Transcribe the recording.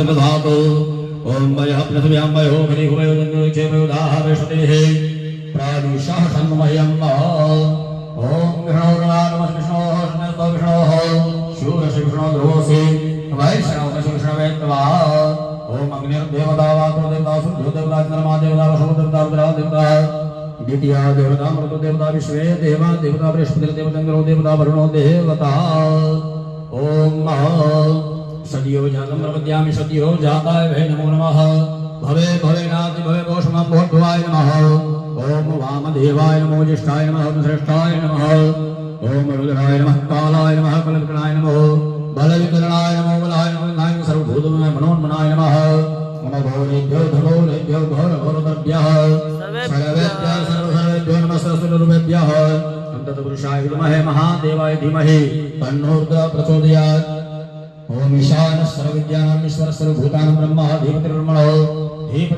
दधातु ओम वयः पृथिव्यामयो मणिहुमयो जन्मयो दाहवेशतेः प्राणिशाः सन्मह्यं ओम विष्णोर्नामस्विष्णोः शूरशिष्णो ध्रुवसि वैष्णवशिष्णवेत्वा ओम अग्निर्देवता वातो देवता सूर्यो देवता चंद्रमा देवता वसु देवता रुद्रा देवता द्वितीया देवता मरुतो देवता विश्वे देवा देवता बृहस्पतिर्देवता चंद्रो देवता वरुणो देवता ओम सद्यो जातं प्रपद्यामि सद्यो जाताय वै नमो नमः भवे भवेनाति भवे घोषमं भूर्भुवाय नमः ओम वामदेवाय नमो ज्येष्ठाय नमः श्रेष्ठाय नमः ओम रुद्राय नमः कालाय नमः कलविकराय नमः बलविकरणाय नमो बलाय नमो नाय सर्वभूतमय मनोन्मनाय नमः नमो घोरेभ्यो घोरेभ्यो घोरघोरतभ्यः सर्वेभ्यः सर्वसर्वेभ्यो नमः सरस्वतीभ्यः तत्पुरुषाय विद्महे महादेवाय धीमहि तन्नो रुद्रः प्रचोदयात् ओम ईशानः सर्वविद्यानां ईश्वरः सर्वभूतानां ब्रह्मः धीमहि ब्रह्मणो धीमहि